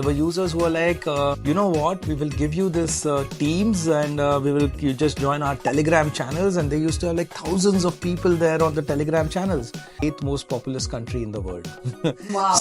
There were users who were like, you know what, we will give you this Teams and you just join our Telegram channels, and they used to have like thousands of people there on the Telegram channels. 8th most populous country in the world. Wow.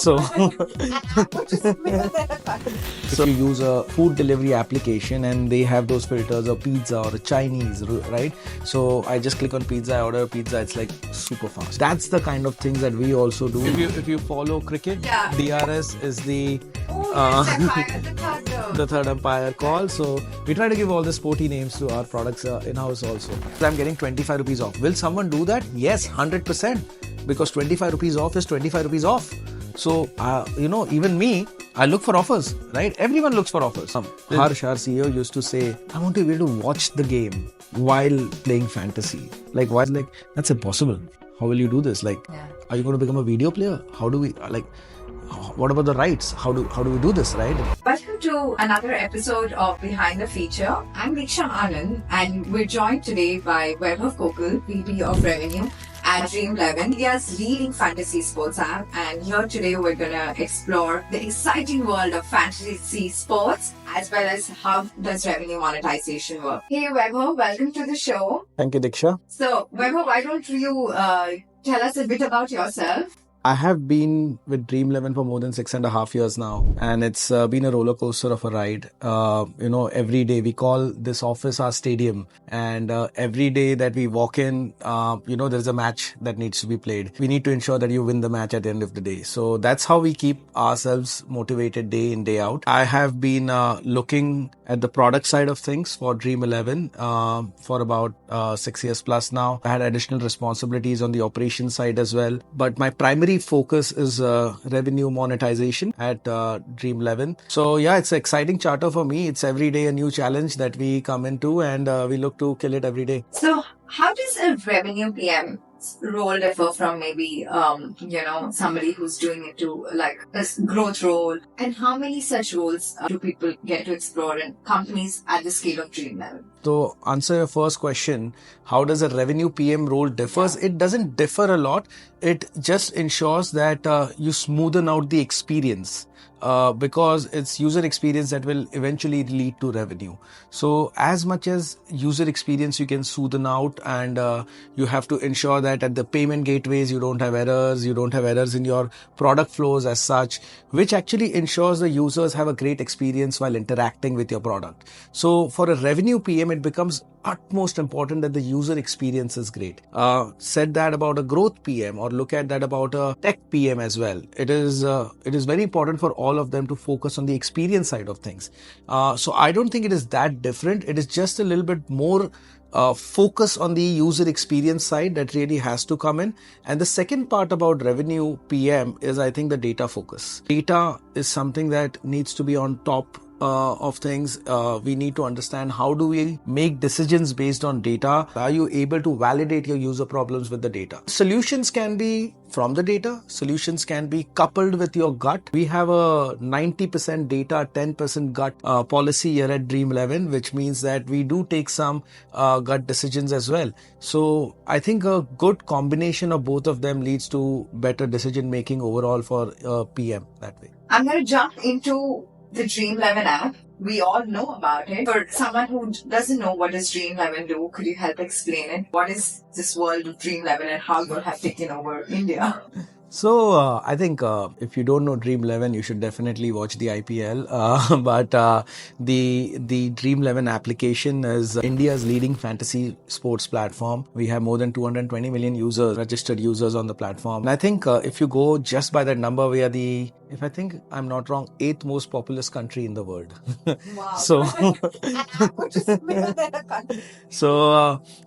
So you use a food delivery application and they have those filters of pizza or a Chinese, right? So I just click on pizza, I order a pizza, it's like super fast. That's the kind of things that we also do. If you follow cricket, Yeah. DRS is the The the third umpire call. So we try to give all the sporty names to our products in-house also. I'm getting 25 rupees off. Will someone do that? Yes, 100%. Because 25 rupees off is 25 rupees off. So, even me, I look for offers, right? Everyone looks for offers. Harsh, our CEO, used to say, I want to be able to watch the game while playing fantasy. Like, why? Like, that's impossible. How will you do this? Like, are you going to become a video player? How do we, what about the rights? How do we do this, right? Welcome to another episode of Behind the Feature. I'm Diksha Anand, and we're joined today by Vaibhav Kokal, VP of Revenue at Dream11, India's leading fantasy sports app. And here today we're gonna explore the exciting world of fantasy sports, as well as how does revenue monetization work. Hey Vaibhav, welcome to the show. Thank you, Diksha. So Vaibhav, why don't you tell us a bit about yourself? I have been with Dream11 for more than 6.5 years now, and it's been a roller coaster of a ride. Every day we call this office our stadium, and every day that we walk in, there's a match that needs to be played. We need to ensure that you win the match at the end of the day. So that's how we keep ourselves motivated day in, day out. I have been looking at the product side of things for Dream11 for about 6 years plus now. I had additional responsibilities on the operations side as well, but my primary focus is revenue monetization at Dream11. So yeah, it's an exciting charter for me. It's every day a new challenge that we come into, and we look to kill it every day. So how does a revenue PM role differ from maybe somebody who's doing it to like a growth role, and how many such roles do people get to explore in companies at the scale of Dream11? To answer your first question, how does a revenue PM role differs? It doesn't differ a lot. It just ensures that you smoothen out the experience. Because it's user experience that will eventually lead to revenue. So as much as user experience you can smoothen out, and you have to ensure that at the payment gateways you don't have errors in your product flows as such, which actually ensures the users have a great experience while interacting with your product. So for a revenue PM, it becomes utmost important that the user experience is great. Said that about a growth PM, or look at that about a tech PM as well. It is very important for all of them to focus on the experience side of things. So I don't think it is that different. It is just a little bit more focus on the user experience side that really has to come in. And the second part about revenue PM is, I think, the data focus. Data is something that needs to be on top of things. We need to understand, how do we make decisions based on data? Are you able to validate your user problems with the data? Solutions can be from the data. Solutions can be coupled with your gut. We have a 90% data, 10% gut policy here at Dream11, which means that we do take some gut decisions as well. So I think a good combination of both of them leads to better decision making overall for PM that way. I'm going to jump into the Dream11 app. We all know about it. For someone who doesn't know, what does Dream11 do? Could you help explain it? What is this world of Dream11 and how you have taken over India? So I think if you don't know Dream11, you should definitely watch the IPL. But the Dream11 application is India's leading fantasy sports platform. We have more than 220 million users, registered users on the platform. And I think if you go just by that number, we are the, if I think I'm not wrong, 8th most populous country in the world. Wow. So there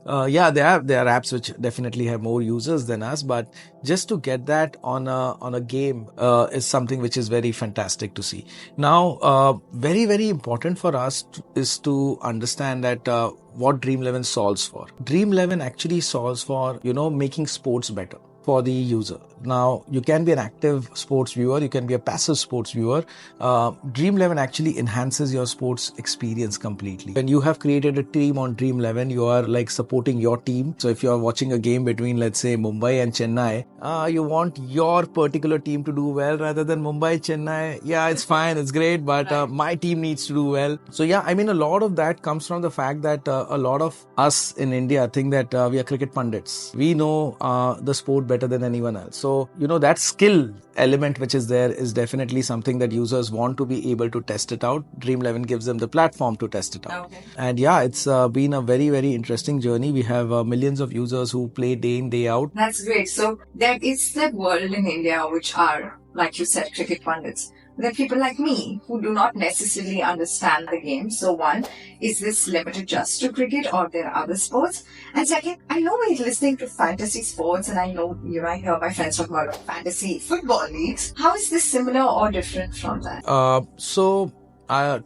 are apps which definitely have more users than us, but just to get that on a game is something which is very fantastic to see. Now, very, very important for us is to understand that what Dream11 solves for. Dream11 actually solves for, making sports better for the user. Now, you can be an active sports viewer, you can be a passive sports viewer. Dream11 actually enhances your sports experience completely. When you have created a team on Dream11, you are like supporting your team. So if you are watching a game between, let's say, Mumbai and Chennai, you want your particular team to do well rather than Mumbai, Chennai. Yeah, it's fine, it's great, but my team needs to do well. So yeah, I mean, a lot of that comes from the fact that a lot of us in India think that we are cricket pundits. We know the sport better than anyone else. So, that skill element which is there is definitely something that users want to be able to test it out. Dream11 gives them the platform to test it out. Okay. And yeah, it's been a very, very interesting journey. We have millions of users who play day in, day out. That's great. So there is that world in India which are, like you said, cricket pundits. There are people like me who do not necessarily understand the game. So one, is this limited just to cricket or there are other sports? And second, I know we're listening to fantasy sports and I know, I hear my friends talk about fantasy football leagues. How is this similar or different from that?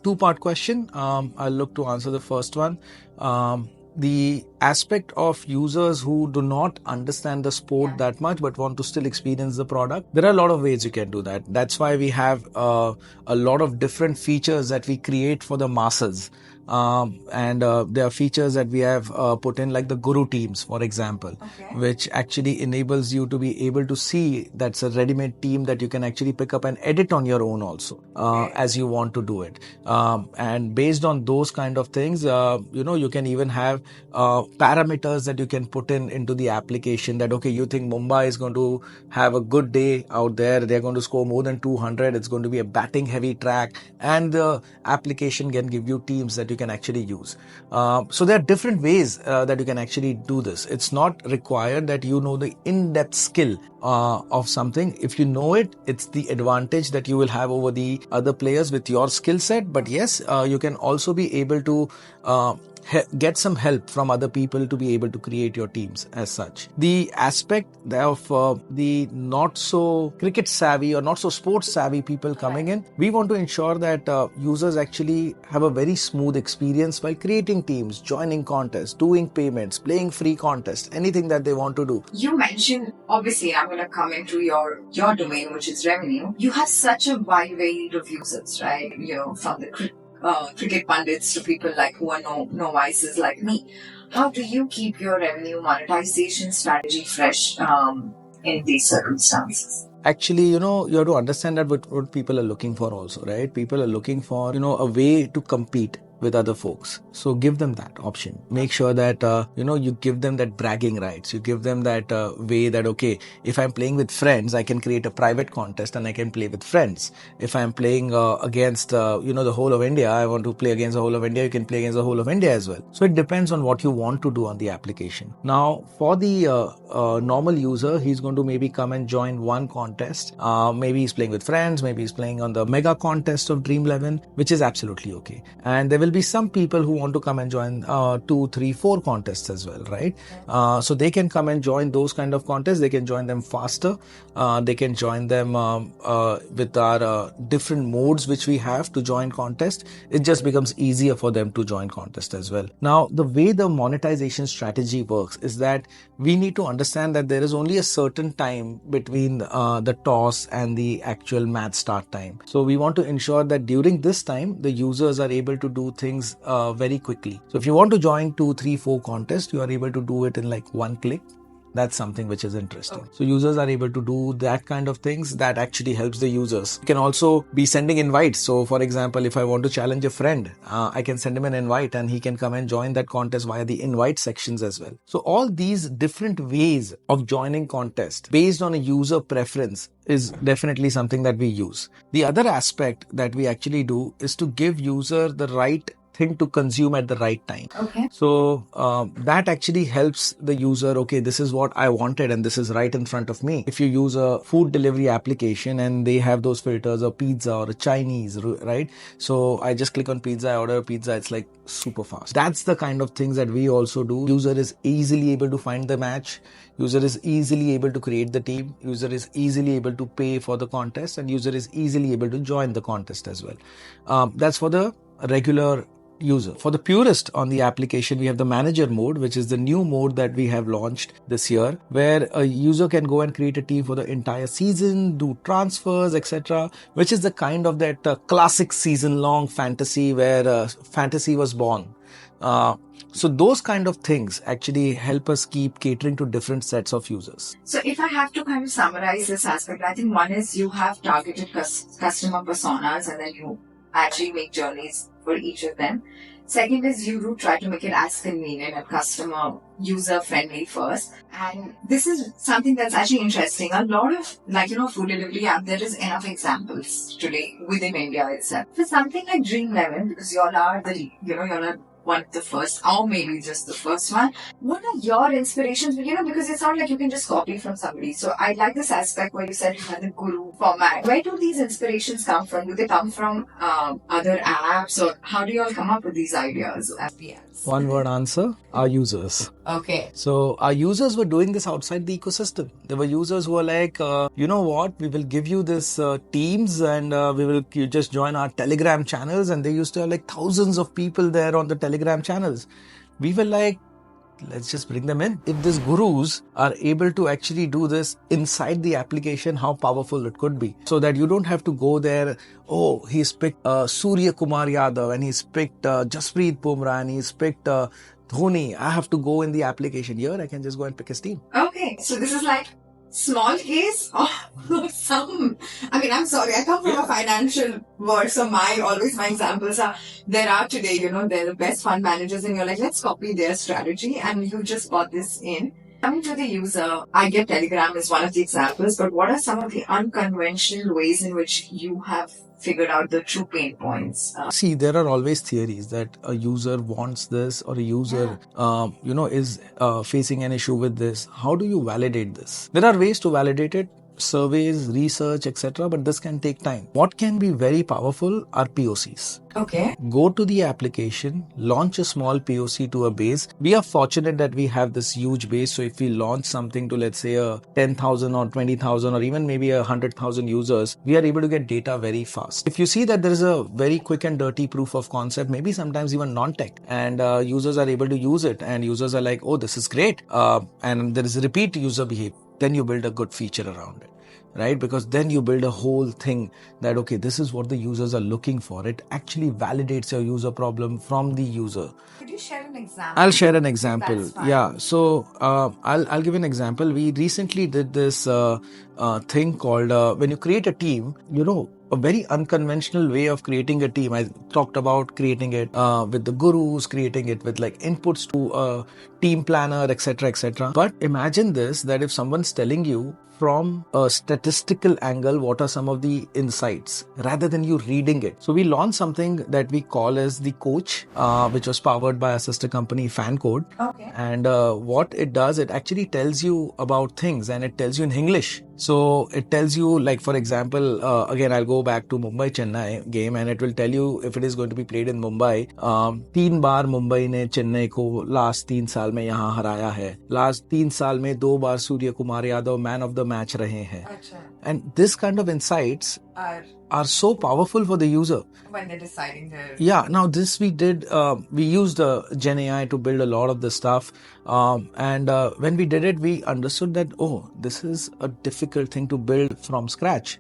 Two-part question. I'll look to answer the first one. The aspect of users who do not understand the sport that much but want to still experience the product, there are a lot of ways you can do that. That's why we have a lot of different features that we create for the masses. And there are features that we have put in, like the Guru teams, for example, which actually enables you to be able to see that's a ready-made team that you can actually pick up and edit on your own also, as you want to do it. And based on those kind of things, you can even have parameters that you can put into the application that, okay, you think Mumbai is going to have a good day out there. They're going to score more than 200. It's going to be a batting heavy track, and the application can give you teams that you can actually use. So there are different ways that you can actually do this. It's not required that you know the in-depth skill of something. If you know it, it's the advantage that you will have over the other players with your skill set. But yes, you can also be able to get some help from other people to be able to create your teams as such. The aspect of the not so cricket savvy or not so sports savvy people coming in, we want to ensure that users actually have a very smooth experience while creating teams, joining contests, doing payments, playing free contests, anything that they want to do. You mentioned, obviously, I'm going to come into your domain, which is revenue. You have such a wide range of users, right? From the cricket pundits to people like who are novices like me. How do you keep your revenue monetization strategy fresh in these circumstances? Actually, you have to understand that what people are looking for also, right? People are looking for, a way to compete with other folks. So give them that option. Make sure that, you give them that bragging rights. You give them that way that, okay, if I'm playing with friends, I can create a private contest and I can play with friends. If I'm playing against, the whole of India, I want to play against the whole of India, you can play against the whole of India as well. So it depends on what you want to do on the application. Now, for the normal user, he's going to maybe come and join one contest. Maybe he's playing with friends, maybe he's playing on the mega contest of Dream11, which is absolutely okay. And there will be some people who want to come and join 2, 3, 4 contests as well, right? So they can come and join those kind of contests. They can join them faster. They can join them with our different modes which we have to join contests. It just becomes easier for them to join contests as well. Now, the way the monetization strategy works is that we need to understand that there is only a certain time between the toss and the actual match start time. So we want to ensure that during this time, the users are able to do things very quickly. So if you want to join 2, 3, 4 contests, you are able to do it in like one click. That's something which is interesting. So users are able to do that kind of things. That actually helps the users. You can also be sending invites. So for example, if I want to challenge a friend, I can send him an invite and he can come and join that contest via the invite sections as well. So all these different ways of joining contest based on a user preference is definitely something that we use. The other aspect that we actually do is to give user the right thing to consume at the right time. Okay. So that actually helps the user, okay, this is what I wanted and this is right in front of me. If you use a food delivery application and they have those filters, a pizza or a Chinese, right? So I just click on pizza, I order a pizza, it's like super fast. That's the kind of things that we also do. User is easily able to find the match. User is easily able to create the team. User is easily able to pay for the contest, and user is easily able to join the contest as well. That's for the regular user. For the purist on the application, we have the manager mode, which is the new mode that we have launched this year, where a user can go and create a team for the entire season, do transfers, etc., which is the kind of that classic season-long fantasy where fantasy was born. So those kind of things actually help us keep catering to different sets of users. So if I have to kind of summarize this aspect, I think one is you have targeted customer personas and then you actually make journeys for each of them. Second is you do try to make it as convenient and customer user friendly first. And this is something that's actually interesting. A lot of food delivery app, there is enough examples today within India itself. For something like Dream11, because y'all are one of the first, or maybe just the first one. What are your inspirations? Because it's not like you can just copy from somebody. So I like this aspect where you said you had the guru format. Where do these inspirations come from? Do they come from other apps, or how do you all come up with these ideas? One word answer, our users. Okay. So our users were doing this outside the ecosystem. There were users who were like, you know what, we will give you this Teams and you just join our Telegram channels. And they used to have like thousands of people there on the Telegram channels. We were like, let's just bring them in. If these gurus are able to actually do this inside the application, how powerful it could be. So that you don't have to go there, oh, he's picked Surya Kumar Yadav and he's picked Jasprit Bumrah and he's picked Dhoni. I have to go in the application. Here, I can just go and pick his team. Okay, so this is like small case of I'm sorry, I come from a financial world, so my examples are, there are today, they're the best fund managers and you're like, let's copy their strategy and you just bought this in. Coming to the user, I get Telegram is one of the examples, but what are some of the unconventional ways in which you have figured out the true pain points? See, there are always theories that a user wants this or a user, is facing an issue with this. How do you validate this? There are ways to validate it. Surveys, research, etc. But this can take time. What can be very powerful are POCs. Okay. Go to the application, launch a small POC to a base. We are fortunate that we have this huge base. So if we launch something to, let's say, a 10,000 or 20,000 or even maybe 100,000 users, we are able to get data very fast. If you see that there is a very quick and dirty proof of concept, maybe sometimes even non-tech, and users are able to use it and users are like, oh, this is great. And there is repeat user behavior. Then you build a good feature around it, right? Because then you build a whole thing that, okay, this is what the users are looking for. It actually validates your user problem from the user. Could you share an example? I'll share an example. Yeah. So I'll give an example. We recently did this thing called when you create a team, a very unconventional way of creating a team. I talked about creating it with the gurus, creating it with like inputs to a team planner, etc., etc. But imagine this, that if someone's telling you from a statistical angle, what are some of the insights rather than you reading it. So we launched something that we call as the coach, which was powered by our sister company Fan Code. Okay. And what it does, it actually tells you about things and it tells you in English. So it tells you, like, for example, again, I'll go back to Mumbai-Chennai game and it will tell you if it is going to be played in Mumbai. 3 बार मुंबई ने चेन्नई को last 3 साल में यहाँ हराया है. Last 3 साल में 2 बार Suryakumar Yadav man of the match रहे हैं. And this kind of insights are so powerful for the user when they're deciding their... Yeah, now this we did, we used Gen AI to build a lot of this stuff. And when we did it, we understood that, oh, this is a difficult thing to build from scratch.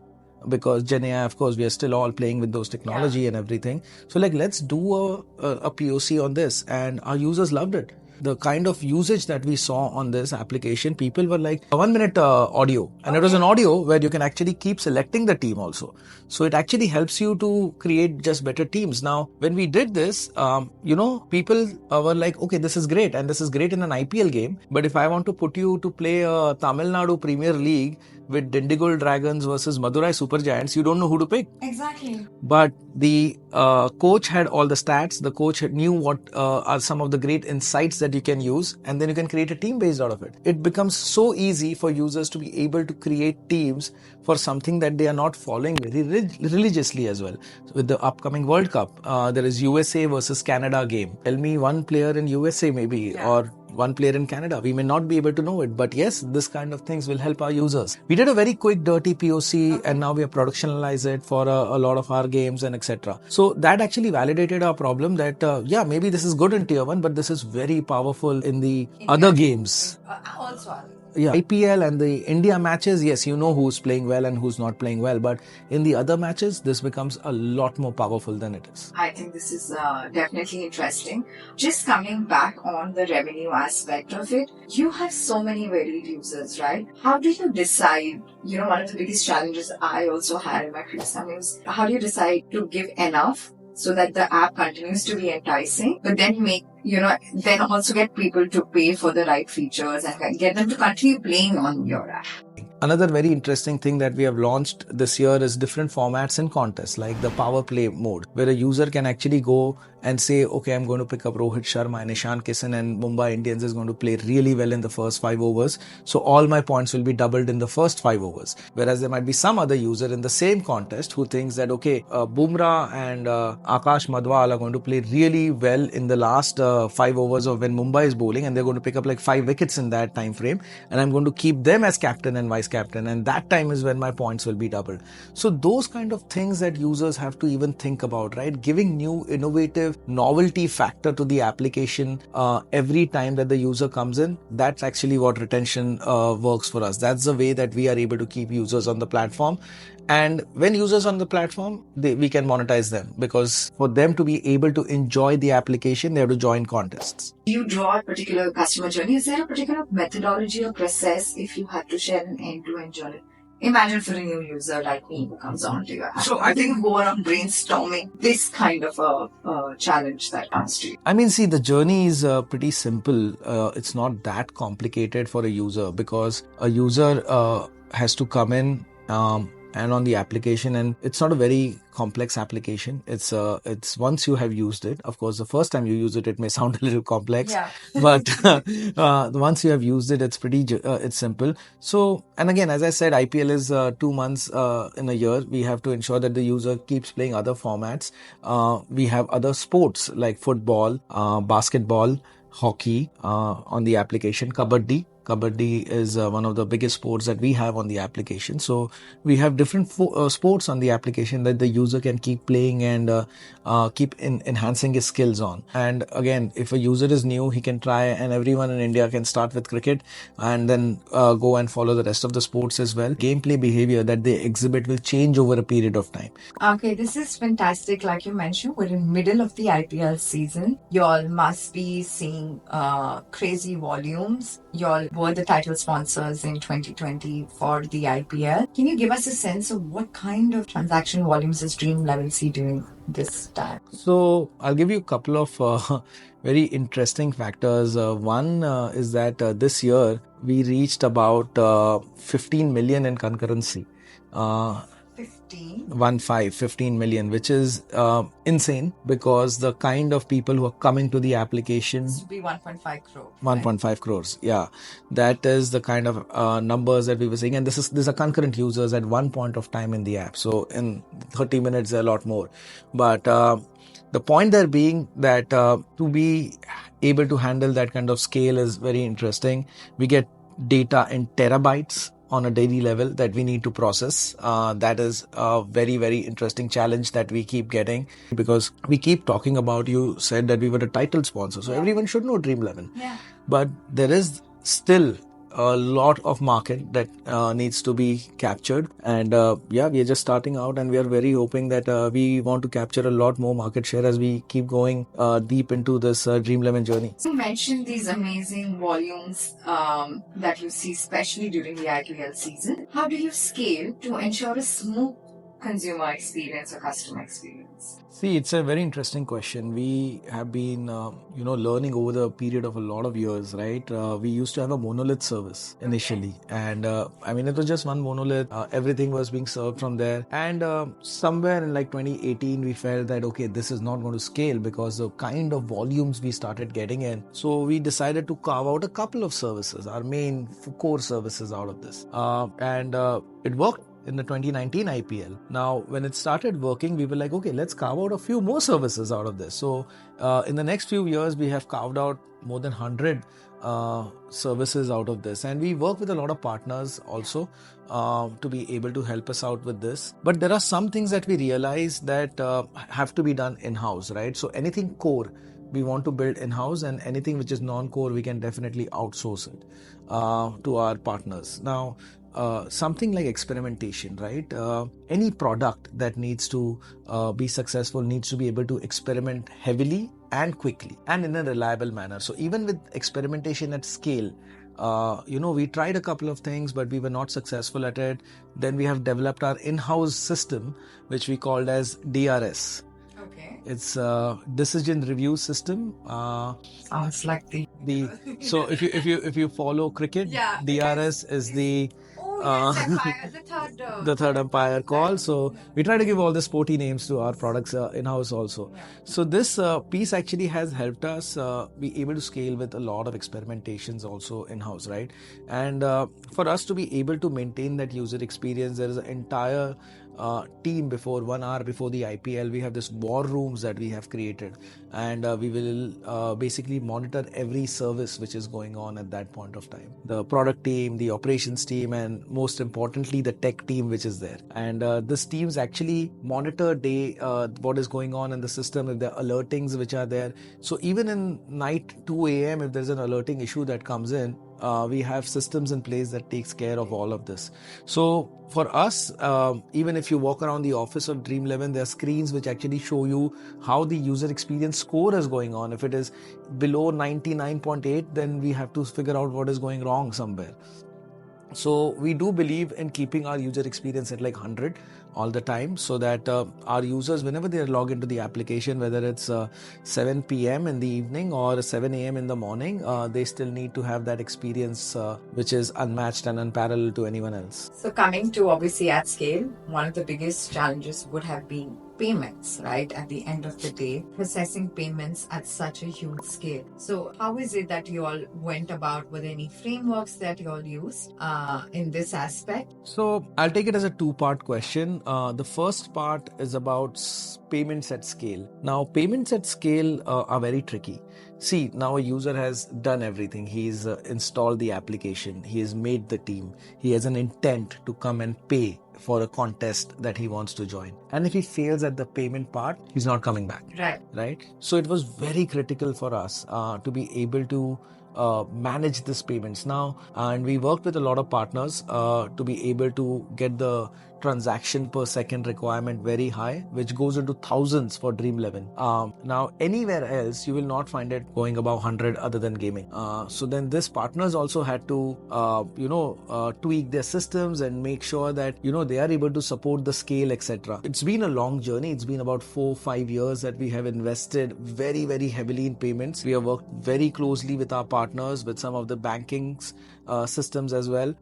Because Gen AI, of course, we are still all playing with those technology and everything. So like, let's do a POC on this. And our users loved it. The kind of usage that we saw on this application, people were like 1 minute audio, and it was an audio where you can actually keep selecting the team also. So it actually helps you to create just better teams. Now, when we did this, people were like, okay, this is great. And this is great in an IPL game. But if I want to put you to play a Tamil Nadu Premier League with Dindigul Dragons versus Madurai Super Giants, you don't know who to pick. Exactly. But the coach had all the stats. The coach knew what are some of the great insights that you can use, and then you can create a team based out of it. It becomes so easy for users to be able to create teams for something that they are not following very religiously as well. So with the upcoming World Cup, there is USA versus Canada game. Tell me one player in USA maybe, or one player in Canada. We may not be able to know it, but yes, this kind of things will help our users. We did a very quick dirty POC and now we have productionalized it for a lot of our games and etc. So that actually validated our problem that maybe this is good in tier 1, but this is very powerful in the other games. Also, IPL and the India matches, yes, you know who's playing well and who's not playing well, but in the other matches, this becomes a lot more powerful than it is. I think this is definitely interesting. Just coming back on the revenue aspect of it, you have so many varied users, right? How do you decide? One of the biggest challenges I also had in my previous time is how do you decide to give enough so that the app continues to be enticing, but then then also get people to pay for the right features and get them to continue playing on your app. Another very interesting thing that we have launched this year is different formats in contests, like the power play mode, where a user can actually go and say, okay, I'm going to pick up Rohit Sharma and Ishan Kishan and Mumbai Indians is going to play really well in the first 5 overs. So all my points will be doubled in the first 5 overs. Whereas there might be some other user in the same contest who thinks that, okay, Bumrah and Akash Madhwal are going to play really well in the last 5 overs of when Mumbai is bowling and they're going to pick up like 5 wickets in that time frame. And I'm going to keep them as captain and vice captain. And that time is when my points will be doubled. So those kind of things that users have to even think about, right? Giving new, innovative, novelty factor to the application every time that the user comes in. That's actually what retention works for us. That's the way that we are able to keep users on the platform. And when users on the platform, we can monetize them, because for them to be able to enjoy the application, they have to join contests. Do you draw a particular customer journey? Is there a particular methodology or process if you had to share an end-to-end journey? Imagine for a new user like me who comes onto your app. So I think go around brainstorming this kind of a challenge that comes to you. I mean, see, the journey is pretty simple. It's not that complicated for a user, because a user has to come in and on the application, and it's not a very complex application. It's once you have used it, of course, the first time you use it, it may sound a little complex, but once you have used it, it's it's simple. So, and again, as I said, IPL is 2 months in a year. We have to ensure that the user keeps playing other formats. We have other sports like football, basketball, hockey on the application, kabaddi. Kabaddi is one of the biggest sports that we have on the application. So we have different sports on the application that the user can keep playing and keep enhancing his skills on. And again, if a user is new, he can try, and everyone in India can start with cricket and then go and follow the rest of the sports as well. Gameplay behavior that they exhibit will change over a period of time. Okay, this is fantastic. Like you mentioned, we're in middle of the IPL season. Y'all must be seeing crazy volumes. Y'all were the title sponsors in 2020 for the IPL. Can you give us a sense of what kind of transaction volumes is Dream11’s doing this time? So I'll give you a couple of very interesting factors. One is that this year we reached about 15 million in concurrency. 15 million, which is insane, because the kind of people who are coming to the application, this would be 1.5 crore. 1.5 crores. Yeah, that is the kind of numbers that we were seeing. And these are concurrent users at one point of time in the app. So in 30 minutes, a lot more. But the point there being that to be able to handle that kind of scale is very interesting. We get data in terabytes on a daily level that we need to process. That is a very, very interesting challenge that we keep getting, because we keep talking about, you said that we were a title sponsor, so everyone should know Dream11. But there is still a lot of market that needs to be captured, and we are just starting out, and we are very hoping that we want to capture a lot more market share as we keep going deep into this Dream11 journey. You mentioned these amazing volumes that you see, especially during the IPL season. How do you scale to ensure a smooth consumer experience or customer experience? See, it's a very interesting question. We have been, learning over the period of a lot of years, right? We used to have a monolith service initially. And it was just one monolith. Everything was being served from there. And somewhere in like 2018, we felt that, okay, this is not going to scale because the kind of volumes we started getting in. So we decided to carve out a couple of services, our main core services out of this. And it worked. in the 2019 IPL. Now, when it started working, we were like, okay, let's carve out a few more services out of this. So in the next few years, we have carved out more than 100 services out of this, and we work with a lot of partners also to be able to help us out with this. But there are some things that we realize that have to be done in-house, right? So anything core we want to build in-house, and anything which is non-core we can definitely outsource it to our partners. Now something like experimentation, right? Any product that needs to be successful needs to be able to experiment heavily and quickly and in a reliable manner. So even with experimentation at scale, we tried a couple of things, but we were not successful at it. Then we have developed our in-house system, which we called as DRS. Okay. It's a decision review system. Sounds like the So if you follow cricket, Yeah, DRS is the the third umpire call. So we try to give all the sporty names to our products in-house also. Yeah. So this piece actually has helped us be able to scale with a lot of experimentations also in-house, right? And for us to be able to maintain that user experience, there is an entire team. Before 1 hour before the IPL, we have this war rooms that we have created, and we will basically monitor every service which is going on at that point of time. The product team, the operations team, and most importantly the tech team which is there. And this teams actually monitor what is going on in the system, if there are alertings which are there. So even in night 2 a.m. if there's an alerting issue that comes in, we have systems in place that takes care of all of this. So for us, even if you walk around the office of Dream11, there are screens which actually show you how the user experience score is going on. If it is below 99.8, then we have to figure out what is going wrong somewhere. So we do believe in keeping our user experience at like 100 all the time, so that our users, whenever they log into the application, whether it's 7 p.m. in the evening or 7 a.m. in the morning, they still need to have that experience which is unmatched and unparalleled to anyone else. So coming to obviously at scale, one of the biggest challenges would have been payments, right? At the end of the day, processing payments at such a huge scale. So how is it that you all went about? Were there any frameworks that you all used in this aspect? So I'll take it as a two-part question. The first part is about payments at scale. Now, payments at scale are very tricky. See, now a user has done everything. He's installed the application. He has made the team. He has an intent to come and pay for a contest that he wants to join. And if he fails at the payment part, he's not coming back. Right? So it was very critical for us to be able to manage these payments now. And we worked with a lot of partners to be able to get the transaction per second requirement very high, which goes into thousands for Dream11. Now, anywhere else, you will not find it going above 100 other than gaming. So then these partners also had to, tweak their systems and make sure that, they are able to support the scale, etc. It's been a long journey. It's been about 4-5 years that we have invested very, very heavily in payments. We have worked very closely with our partners, with some of the banking systems as well,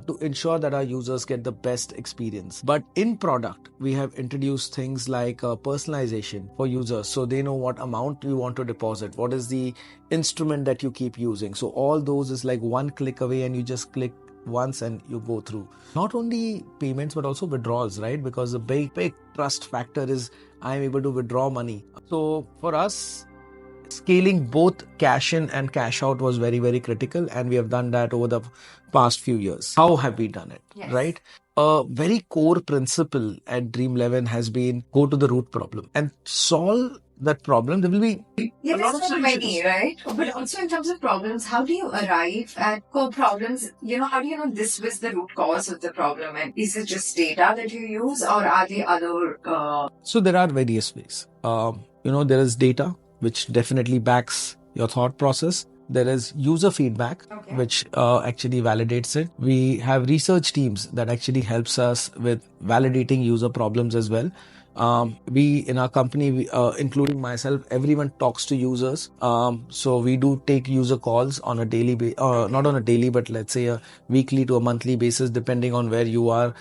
to ensure that our users get the best experience. But in product, we have introduced things like personalization for users, so they know what amount you want to deposit, what is the instrument that you keep using. So all those is like one click away, and you just click once and you go through. Not only payments but also withdrawals, right? Because the big trust factor is I'm able to withdraw money. So for us, scaling both cash in and cash out was very, very critical, and we have done that over the past few years. How have we done it? Yes. Right? A very core principle at Dream11 has been go to the root problem and solve that problem. There will be a lot of so many, right? But also in terms of problems, how do you arrive at core problems? How do you know this was the root cause of the problem? And is it just data that you use, or are there other... So there are various ways. There is data, which definitely backs your thought process. There is user feedback, which actually validates it. We have research teams that actually helps us with validating user problems as well. We in our company, including myself, everyone talks to users. So we do take user calls on a daily not on a daily, but let's say a weekly to a monthly basis, depending on where you are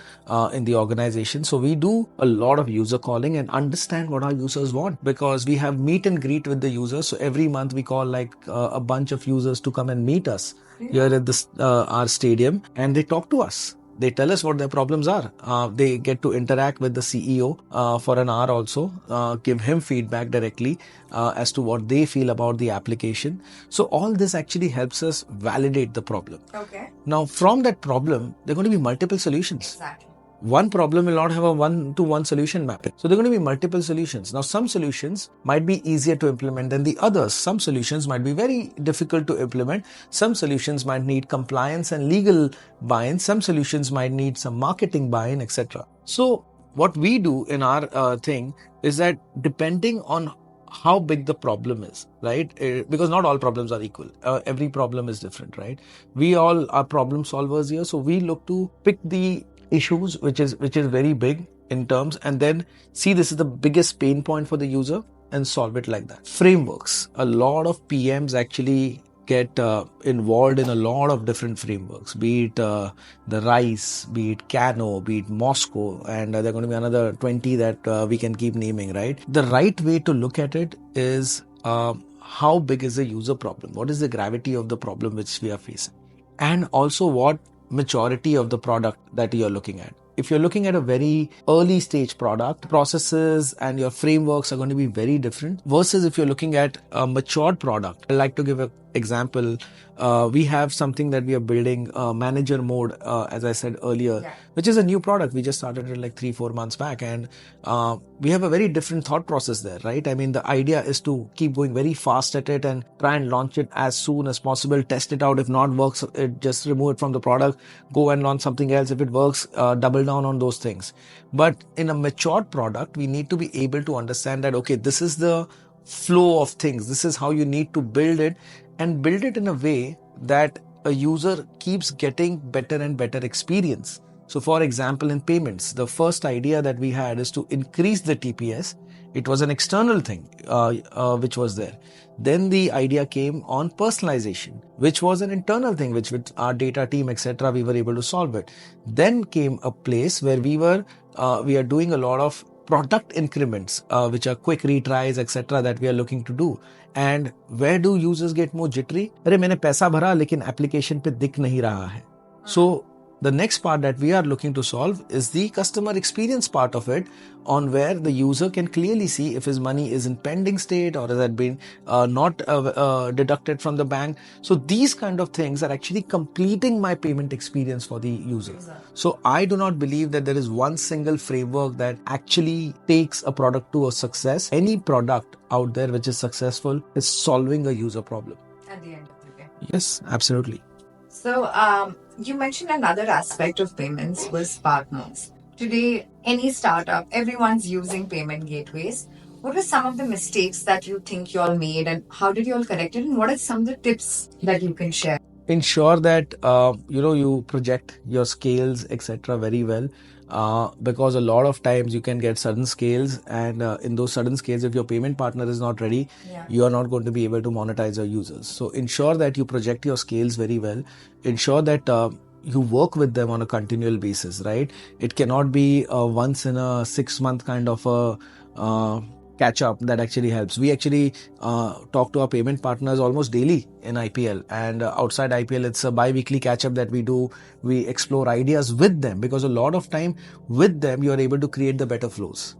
in the organization. So we do a lot of user calling and understand what our users want, because we have meet and greet with the users. So every month we call like a bunch of users to come and meet us here at this our stadium, and they talk to us. They tell us what their problems are. They get to interact with the CEO for an hour also, give him feedback directly as to what they feel about the application. So all this actually helps us validate the problem. Okay. Now, from that problem, there are going to be multiple solutions. Exactly. One problem will not have a one-to-one solution mapping. So there are going to be multiple solutions. Now, some solutions might be easier to implement than the others. Some solutions might be very difficult to implement. Some solutions might need compliance and legal buy-in. Some solutions might need some marketing buy-in, etc. So what we do in our thing is that depending on how big the problem is, right? Because not all problems are equal. Every problem is different, right? We all are problem solvers here. So we look to pick the issues which is very big in terms, and then see this is the biggest pain point for the user and solve it like that. Frameworks. A lot of PMs actually get involved in a lot of different frameworks, be it the RICE, be it Kano, be it Moscow, and there are going to be another 20 that we can keep naming, right? The right way to look at it is how big is the user problem? What is the gravity of the problem which we are facing? And also what maturity of the product that you're looking at. If you're looking at a very early stage product, processes and your frameworks are going to be very different versus if you're looking at a matured product. I'd like to give an example. We have something that we are building, manager mode, as I said earlier, which is a new product. We just started it like 3-4 months back, and we have a very different thought process there, right? I mean, the idea is to keep going very fast at it and try and launch it as soon as possible, test it out. If not works, just remove it from the product, go and launch something else. If it works, double down on those things. But in a matured product, we need to be able to understand that, okay, this is the flow of things. This is how you need to build it, and build it in a way that a user keeps getting better and better experience. So for example, in payments, the first idea that we had is to increase the TPS. It was an external thing which was there. Then the idea came on personalization, which was an internal thing, which with our data team, etc., we were able to solve it. Then came a place where we are doing a lot of product increments, which are quick retries, etc., that we are looking to do. And where do users get more jittery? अरे मैंने पैसा भरा लेकिन application पे दिख नहीं रहा है. So the next part that we are looking to solve is the customer experience part of it, on where the user can clearly see if his money is in pending state or has it been not deducted from the bank. So these kind of things are actually completing my payment experience for the user. Exactly. So I do not believe that there is one single framework that actually takes a product to a success. Any product out there which is successful is solving a user problem. At the end of the day. Yes, absolutely. So you mentioned another aspect of payments was partners. Today, any startup, everyone's using payment gateways. What were some of the mistakes that you think you all made, and how did you all correct it? And what are some of the tips that you can share? Ensure that you project your scales, etc., very well, because a lot of times you can get sudden scales, and in those sudden scales, if your payment partner is not ready, you are not going to be able to monetize your users. So ensure that you project your scales very well. Ensure that you work with them on a continual basis, right? It cannot be once in a 6-month kind of a catch up that actually helps. We actually talk to our payment partners almost daily in IPL, and outside IPL it's a bi-weekly catch up that we do. We explore ideas with them, because a lot of time with them you are able to create the better flows.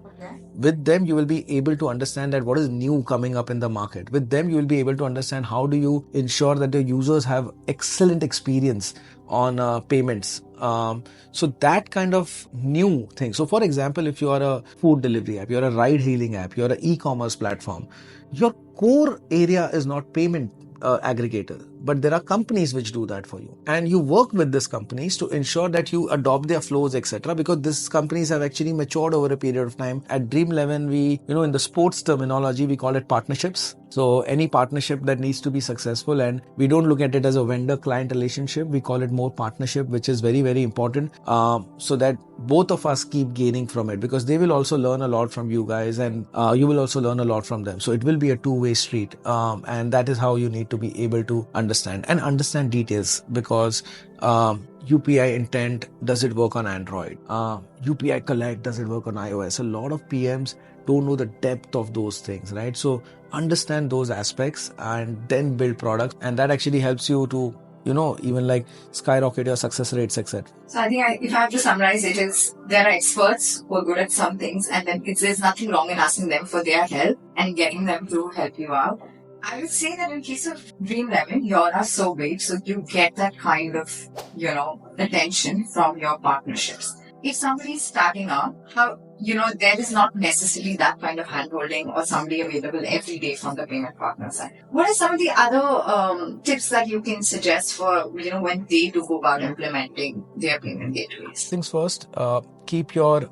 With them you will be able to understand that what is new coming up in the market. With them you will be able to understand how do you ensure that your users have excellent experience on payments. So that kind of new thing. So for example, if you are a food delivery app, you're a ride hailing app, you're an e-commerce platform, your core area is not payment aggregator, but there are companies which do that for you, and you work with these companies to ensure that you adopt their flows, etc., because these companies have actually matured over a period of time. At Dream11, we, in the sports terminology, we call it partnerships. So any partnership that needs to be successful, and we don't look at it as a vendor-client relationship, we call it more partnership, which is very, very important, so that both of us keep gaining from it, because they will also learn a lot from you guys, and you will also learn a lot from them. So it will be a two-way street, and that is how you need to be able to understand details, because UPI intent, does it work on Android? UPI collect, does it work on iOS? A lot of PMs don't know the depth of those things, right? So understand those aspects and then build products, and that actually helps you to even like skyrocket your success rates, etc. So I think if I have to summarize it, is there are experts who are good at some things, and then there's nothing wrong in asking them for their help and getting them to help you out. I would say that in case of Dream11, you all are so big, so you get that kind of, attention from your partnerships. If somebody's starting out, there is not necessarily that kind of handholding or somebody available every day from the payment partner side. What are some of the other tips that you can suggest for, when they do go about implementing their payment gateways? Things first, keep your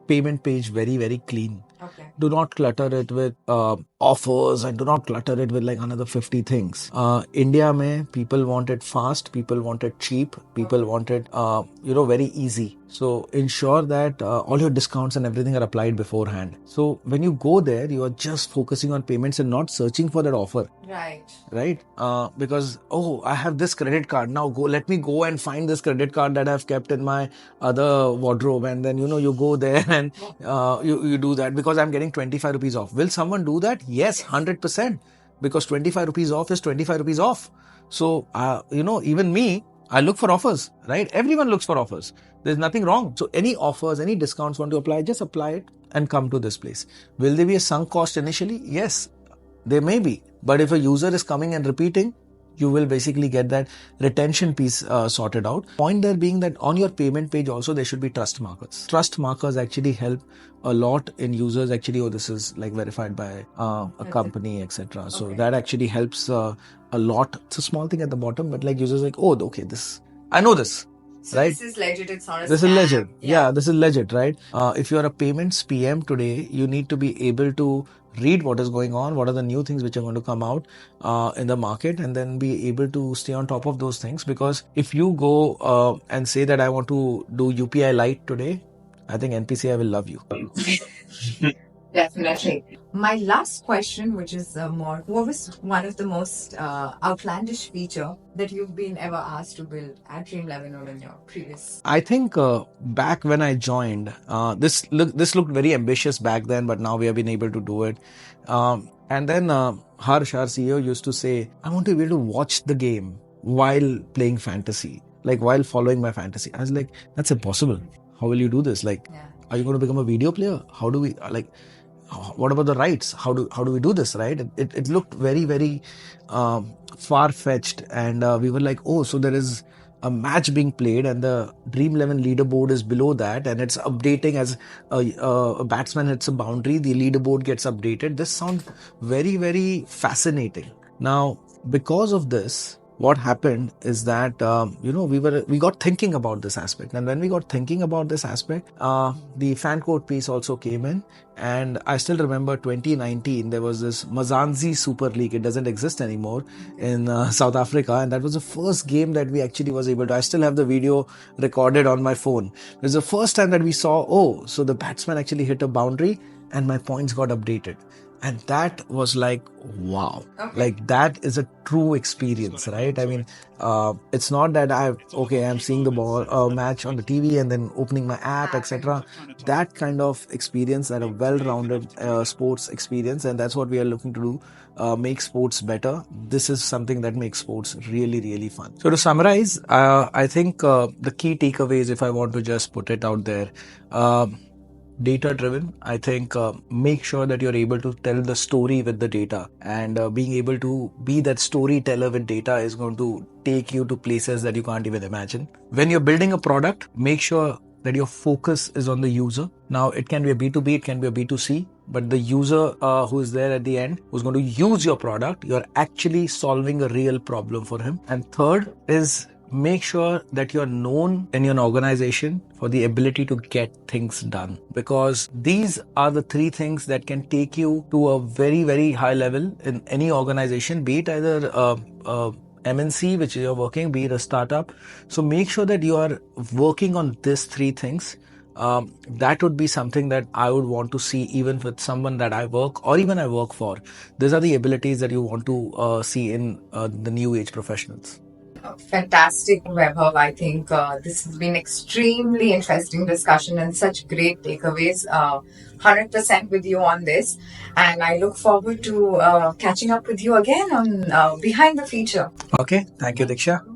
payment page very, very clean. Okay. Do not clutter it with offers, and do not clutter it with like another 50 things. India mein, people want it fast, people want it cheap, people want it, very easy. So ensure that all your discounts and everything are applied beforehand. So when you go there, you are just focusing on payments and not searching for that offer. Right? Because, I have this credit card. Now let me go and find this credit card that I've kept in my other wardrobe. And then, you go there and you do that because I'm getting 25 rupees off. Will someone do that? Yes, 100%. Because 25 rupees off is 25 rupees off. So, even me, I look for offers, right? Everyone looks for offers. There's nothing wrong. So any offers, any discounts want to apply, just apply it and come to this place. Will there be a sunk cost initially? Yes, there may be. But if a user is coming and repeating, you will basically get that retention piece sorted out. Point there being that on your payment page also there should be trust markers. Trust markers actually help a lot in users actually, this is like verified by a company, etc. So that actually helps a lot. It's a small thing at the bottom, but like users like, I know this. So right? This is legit, it's not a This scam. is legit. Yeah, this is legit, right? If you're a payments PM today, you need to be able to read what is going on, what are the new things which are going to come out in the market, and then be able to stay on top of those things. Because if you go and say that I want to do UPI Lite today, I think NPCI will love you. Definitely. My last question, which is what was one of the most outlandish feature that you've been ever asked to build at Dream11 or in your previous? I think back when I joined, this looked very ambitious back then, but now we have been able to do it. And then Harsh, our CEO, used to say, I want to be able to watch the game while playing fantasy, like while following my fantasy. I was like, that's impossible. How will you do this? Like, are you going to become a video player? How do we, what about the rights? How do we do this, right? It looked very, very far-fetched, and we were like, so there is a match being played and the Dream11 leaderboard is below that, and it's updating as a batsman hits a boundary, the leaderboard gets updated. This sounds very, very fascinating. Now, because of this, what happened is that we got thinking about this aspect, and when we got thinking about this aspect, the fan code piece also came in. And I still remember 2019 there was this Mazanzi Super League. It doesn't exist anymore in South Africa, and that was the first game that we actually was able to. I still have the video recorded on my phone. It was the first time that we saw, so the batsman actually hit a boundary and my points got updated. And that was like, wow, like that is a true experience, right? I mean, it's not that I'm seeing the ball match on the TV and then opening my app, etc. That kind of experience, that a well-rounded sports experience, and that's what we are looking to do, make sports better. This is something that makes sports really, really fun. So to summarize, I think the key takeaways, if I want to just put it out there, data driven. I think make sure that you're able to tell the story with the data, and being able to be that storyteller with data is going to take you to places that you can't even imagine. When you're building a product, make sure that your focus is on the user. Now, it can be a B2B, it can be a B2C, but the user who is there at the end, who's going to use your product, you're actually solving a real problem for him. And third is, make sure that you're known in your organization for the ability to get things done, because these are the three things that can take you to a very, very high level in any organization, be it either MNC, which you're working, be it a startup. So make sure that you are working on these three things. That would be something that I would want to see even with someone that I work or even I work for. These are the abilities that you want to see in the new age professionals. Fantastic, Vaibhav. I think this has been extremely interesting discussion and such great takeaways. 100% with you on this. And I look forward to catching up with you again on Behind the Feature. Okay, thank you, Diksha.